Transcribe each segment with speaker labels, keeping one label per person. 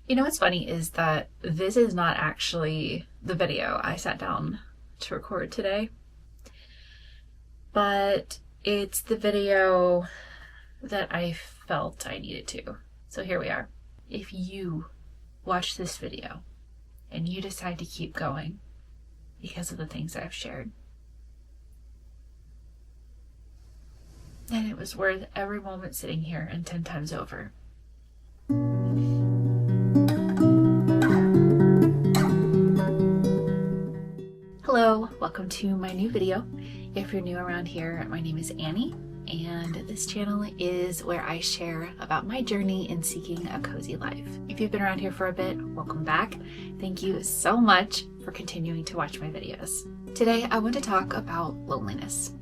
Speaker 1: You know what's funny is that this is not actually the video I sat down to record today, but it's the video that I felt I needed to. So here we are. If you watch this video and you decide to keep going because of the things I've shared, then it was worth every moment sitting here and 10 times over. Hello, welcome to my new video. If you're new around here, my name is Annie, and this channel is where I share about my journey in seeking a cozy life. If you've been around here for a bit, welcome back. Thank you so much for continuing to watch my videos. Today, I want to talk about loneliness.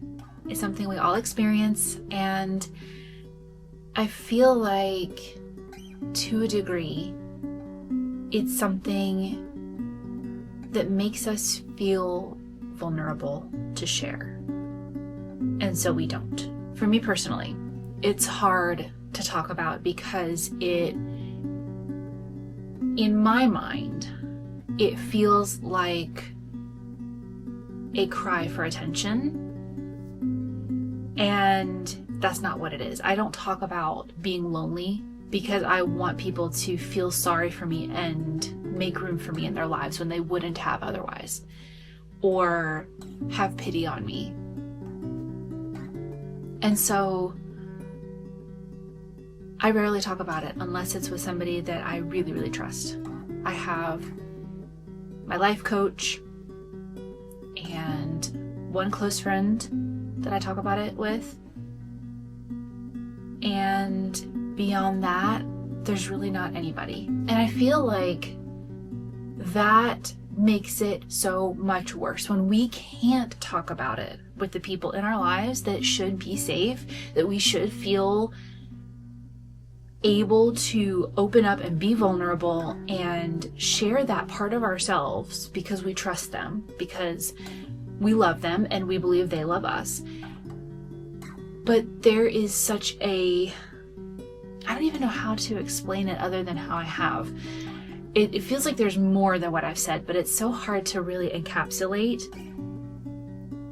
Speaker 1: It's something we all experience, and I feel like, to a degree, it's something that makes us feel vulnerable to share. And so we don't. For me personally, it's hard to talk about because in my mind, it feels like a cry for attention. And that's not what it is. I don't talk about being lonely because I want people to feel sorry for me and make room for me in their lives when they wouldn't have otherwise, or have pity on me. And so I rarely talk about it unless it's with somebody that I really, really trust. I have my life coach and one close friend that I talk about it with. And beyond that, there's really not anybody. And I feel like that makes it so much worse when we can't talk about it with the people in our lives that should be safe, that we should feel able to open up and be vulnerable and share that part of ourselves because we trust them, because we love them and we believe they love us. But there is such I don't even know how to explain it other than how I have. It feels like there's more than what I've said, but it's so hard to really encapsulate.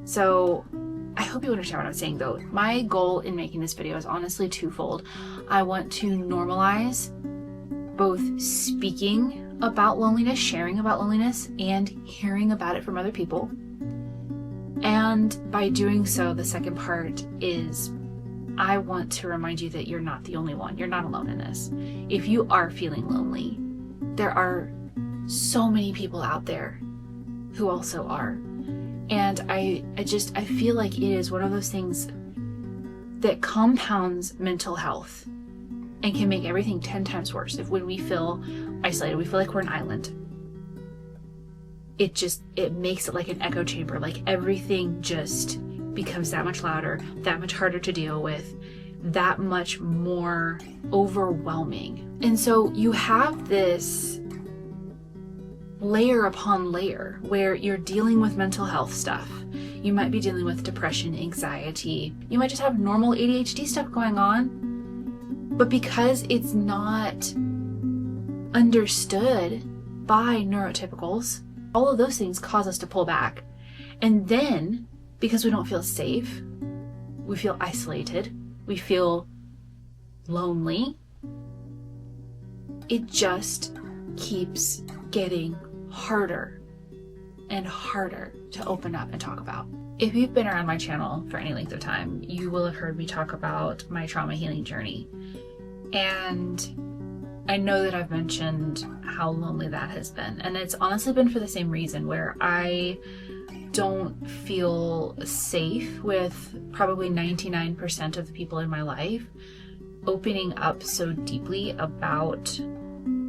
Speaker 1: So I hope you understand what I'm saying though. My goal in making this video is honestly twofold. I want to normalize both speaking about loneliness, sharing about loneliness, and hearing about it from other people. And by doing so, the second part is I want to remind you that you're not the only one. You're not alone in this. If you are feeling lonely, there are so many people out there who also are. And I feel like it is one of those things that compounds mental health and can make everything 10 times worse. If when we feel isolated, we feel like we're an island. It makes it like an echo chamber, like everything just becomes that much louder, that much harder to deal with, that much more overwhelming. And so you have this layer upon layer where you're dealing with mental health stuff. You might be dealing with depression, anxiety. You might just have normal ADHD stuff going on. But because it's not understood by neurotypicals, all of those things cause us to pull back. And then, because we don't feel safe, we feel isolated, we feel lonely, it just keeps getting harder and harder to open up and talk about. If you've been around my channel for any length of time, you will have heard me talk about my trauma healing journey. And I know that I've mentioned how lonely that has been. And it's honestly been for the same reason, where I don't feel safe with probably 99% of the people in my life opening up so deeply about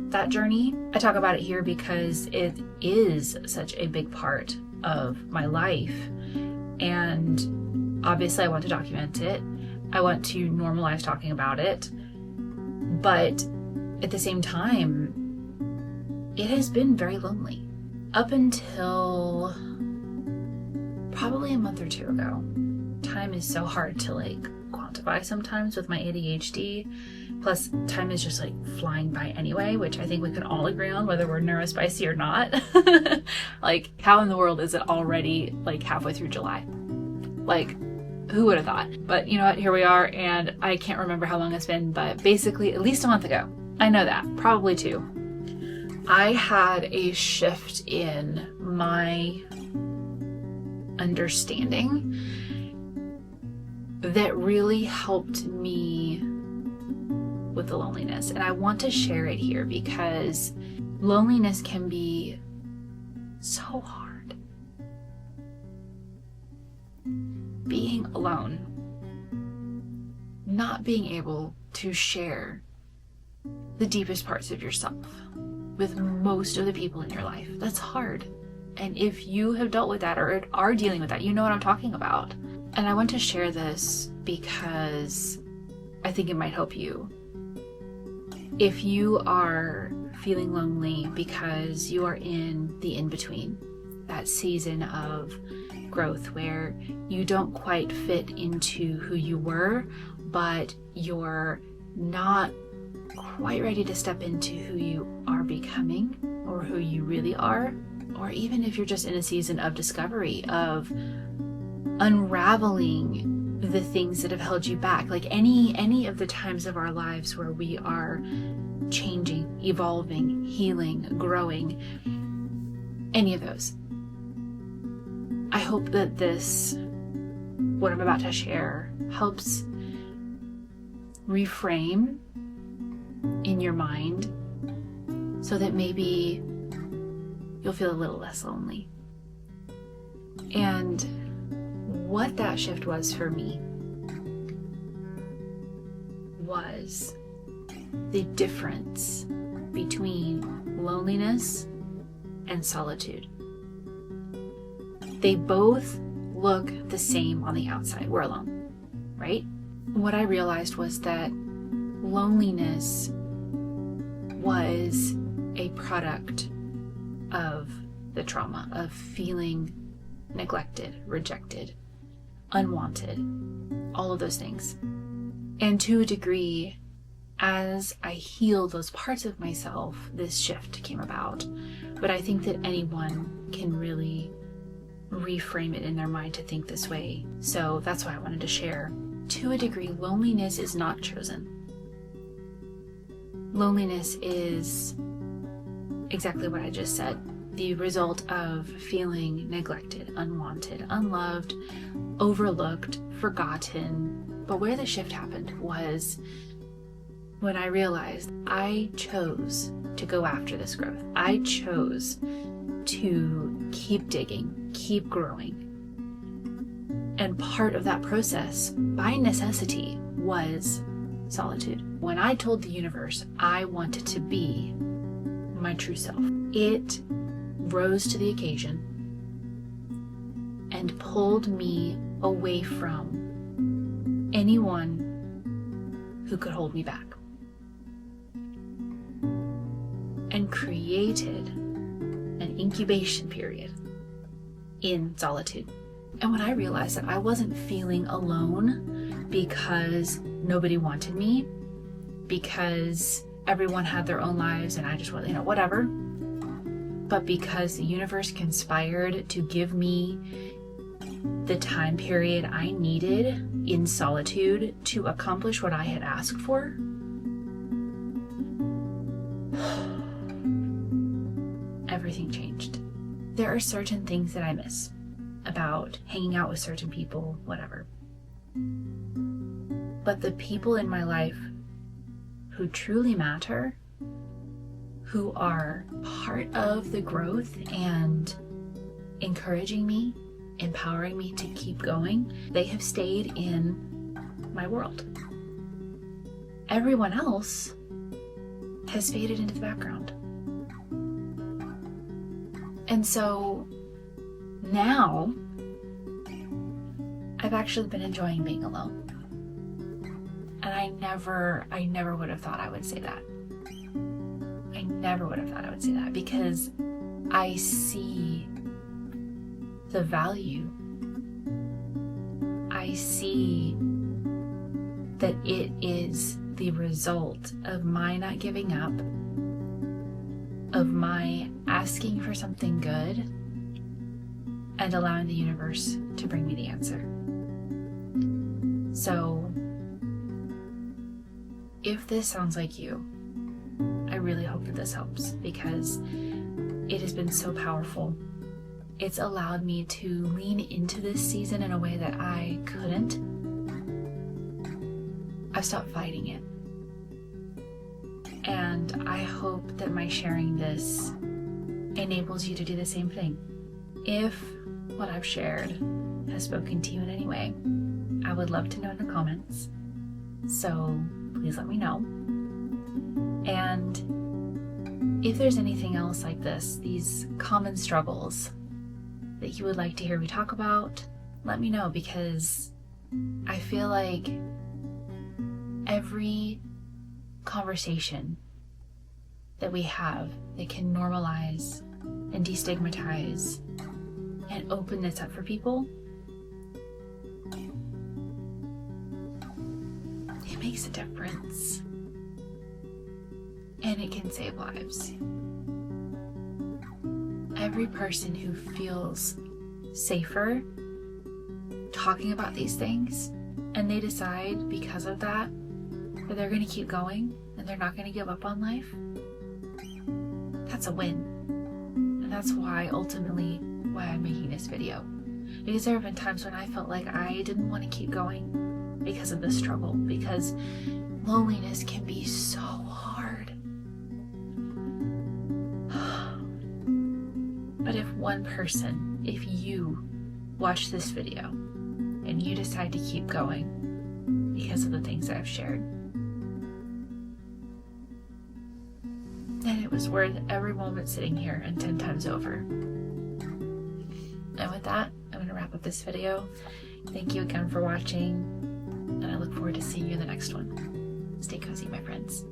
Speaker 1: that journey. I talk about it here because it is such a big part of my life. And obviously I want to document it. I want to normalize talking about it. But at the same time, it has been very lonely. Up until probably a month or two ago. Time is so hard to quantify sometimes with my ADHD. Plus, time is just like flying by anyway, which I think we can all agree on, whether we're neurospicy or not. Like, how in the world is it already like halfway through July? Like, who would have thought? But you know what? Here we are, and I can't remember how long it's been, but basically at least a month ago. I know that, probably 2. I had a shift in my understanding that really helped me with the loneliness. And I want to share it here because loneliness can be so hard. Being alone, not being able to share the deepest parts of yourself with most of the people in your life, that's hard. And if you have dealt with that or are dealing with that, you know what I'm talking about. And I want to share this because I think it might help you. If you are feeling lonely because you are in the in-between, that season of growth where you don't quite fit into who you were, but you're not quite ready to step into who you are becoming or who you really are, or even if you're just in a season of discovery, of unraveling the things that have held you back, like any of the times of our lives where we are changing, evolving, healing, growing, any of those. I hope that what I'm about to share, helps reframe in your mind so that maybe you'll feel a little less lonely. And what that shift was for me was the difference between loneliness and solitude. They both look the same on the outside. We're alone, right? What I realized was that loneliness was a product of the trauma of feeling neglected, rejected, unwanted, all of those things. And to a degree, as I healed those parts of myself, this shift came about. But I think that anyone can really reframe it in their mind to think this way. So that's why I wanted to share. To a degree, loneliness is not chosen. Loneliness is exactly what I just said. The result of feeling neglected, unwanted, unloved, overlooked, forgotten. But where the shift happened was when I realized I chose to go after this growth. I chose to keep digging, keep growing. And part of that process, by necessity, was solitude. When I told the universe I wanted to be my true self, it rose to the occasion and pulled me away from anyone who could hold me back, and created an incubation period in solitude. And when I realized that I wasn't feeling alone because nobody wanted me, because everyone had their own lives and I just was, whatever, but because the universe conspired to give me the time period I needed in solitude to accomplish what I had asked for, everything changed. There are certain things that I miss about hanging out with certain people, whatever. But the people in my life who truly matter, who are part of the growth and encouraging me, empowering me to keep going, they have stayed in my world. Everyone else has faded into the background. And so now I've actually been enjoying being alone. And I never would have thought I would say that. I never would have thought I would say that, because I see the value. I see that it is the result of my not giving up, of my asking for something good and allowing the universe to bring me the answer. So if this sounds like you, I really hope that this helps, because it has been so powerful. It's allowed me to lean into this season in a way that I couldn't. I've stopped fighting it. And I hope that my sharing this enables you to do the same thing. If what I've shared has spoken to you in any way, I would love to know in the comments. So please let me know. And if there's anything else like this, these common struggles that you would like to hear me talk about, let me know, because I feel like every conversation that we have that can normalize and destigmatize and open this up for people, it makes a difference. And it can save lives. Every person who feels safer talking about these things, and they decide because of that they're going to keep going and they're not going to give up on life, that's a win. And that's why I'm making this video. Because there have been times when I felt like I didn't want to keep going because of the struggle, because loneliness can be so hard. But if one person, if you watch this video and you decide to keep going because of the things that I've shared, then it was worth every moment sitting here and 10 times over. And with that, I'm going to wrap up this video. Thank you again for watching, and I look forward to seeing you in the next one. Stay cozy, my friends.